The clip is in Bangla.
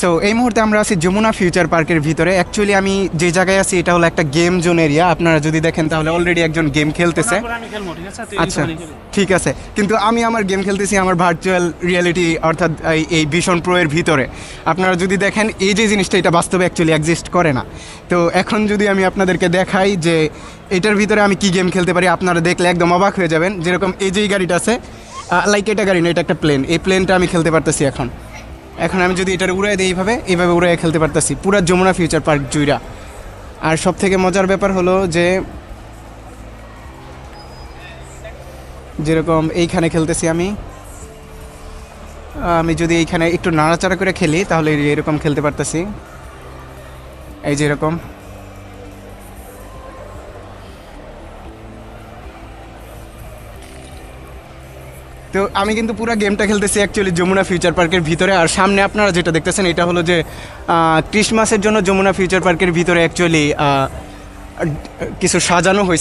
সো এই মুহূর্তে আমরা আছি যমুনা ফিউচার পার্কের ভিতরে। অ্যাকচুয়ালি আমি যে জায়গায় আছি এটা হলো একটা গেম জোন এরিয়া। আপনারা যদি দেখেন তাহলে অলরেডি একজন গেম খেলতেছে। আচ্ছা ঠিক আছে, কিন্তু আমি আমার গেম খেলতেছি আমার ভার্চুয়াল রিয়েলিটি অর্থাৎ এই ভিশন প্রো এর ভিতরে। আপনারা যদি দেখেন এই যে জিনিসটা এটা বাস্তবে অ্যাকচুয়ালি এক্সিস্ট করে না। তো এখন যদি আমি আপনাদেরকে দেখাই যে এটার ভিতরে আমি কি গেম খেলতে পারি, আপনারা দেখলে একদম অবাক হয়ে যাবেন। যেরকম এই যে গাড়িটা আছে, লাইক এটা গাড়ি না, এটা একটা প্লেন। এই প্লেনটা আমি খেলতে পারতেছি এখন আমি যদি এটার উড়াই দিই এইভাবে উড়াই খেলতে পারতেছি পুরা যমুনা ফিউচার পার্ক জুইরা। আর সব থেকে মজার ব্যাপার হলো যে যেরকম এইখানে খেলতেছি আমি যদি এইখানে একটু নাড়াচাড়া করে খেলি তাহলে এরকম খেলতে পারতেছি, এই যে এরকম। তো আমি কিন্তু পুরো গেমটা খেলতেছি অ্যাকচুয়ালি যমুনা ফিউচার পার্কের ভিতরে। আর সামনে আপনারা যেটা দেখতেছেন এটা হলো যে ক্রিসমাসের জন্য যমুনা ফিউচার পার্কের ভিতরে অ্যাকচুয়ালি কিছু সাজানো হয়েছে।